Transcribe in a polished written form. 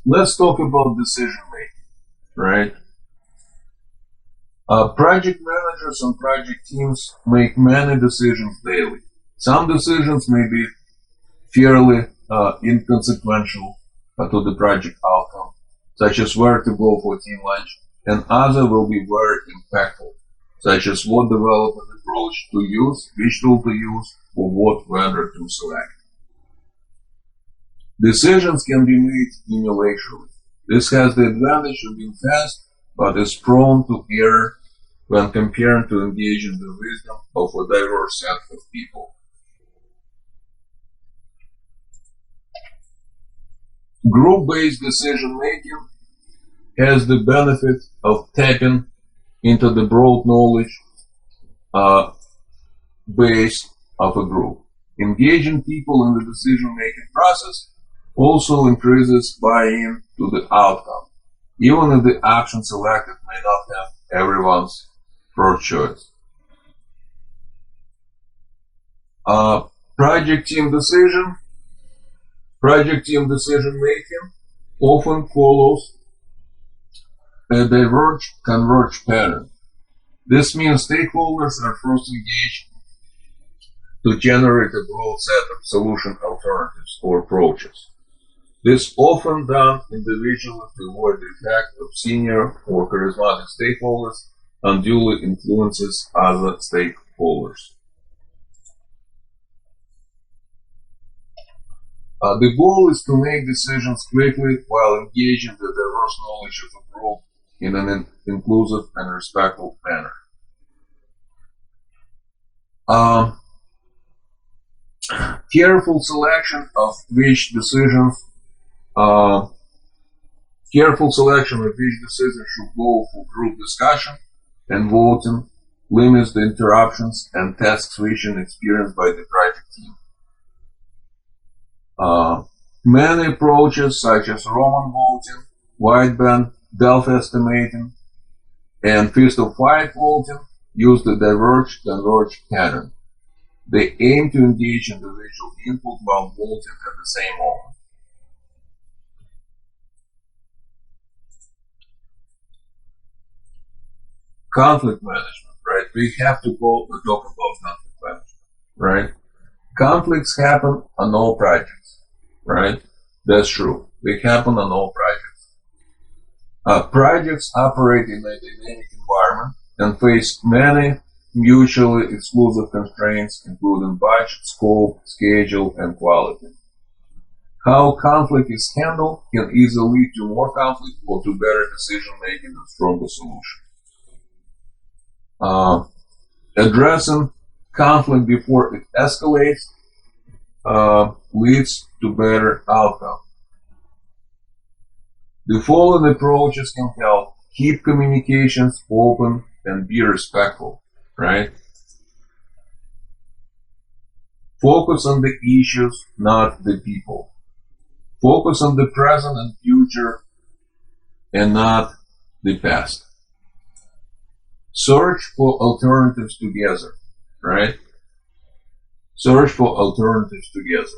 let's talk about decision making, right? Project managers and project teams make many decisions daily. Some decisions may be fairly inconsequential to the project outcome, such as where to go for team lunch, and other will be very impactful, such as what development approach to use, which tool to use, or what vendor to select. Decisions can be made unilaterally. This has the advantage of being fast, but is prone to error when compared to engaging the wisdom of a diverse set of people. Group-based decision-making has the benefit of tapping into the broad knowledge base of a group. Engaging people in the decision-making process also increases buy-in to the outcome, even if the action selected may not have everyone's first choice. Project team decision making often follows a diverge-converge pattern. This means stakeholders are first engaged to generate a broad set of solution alternatives or approaches. This often done individually to avoid the effect of senior or charismatic stakeholders unduly influences other stakeholders. The goal is to make decisions quickly while engaging the diverse knowledge of a group in an inclusive and respectful manner. Careful selection of which decisions should go for group discussion and voting limits the interruptions and task switching experienced by the project team. Many approaches such as Roman voting, wideband, Delphi estimating, and Fist of Five voting use the diverge-converge pattern. They aim to engage individual input while voting at the same moment. Conflict management, right? We have to talk about conflict management, right? Conflicts happen on all projects, right? That's true. They happen on all projects. Projects operate in a dynamic environment and face many mutually exclusive constraints, including budget, scope, schedule, and quality. How conflict is handled can either lead to more conflict or to better decision-making and stronger solutions. Addressing conflict before it escalates leads to better outcome. The following approaches can help keep communications open and be respectful, right? Focus on the issues, not the people. Focus on the present and future and not the past. Search for alternatives together, right? Search for alternatives together.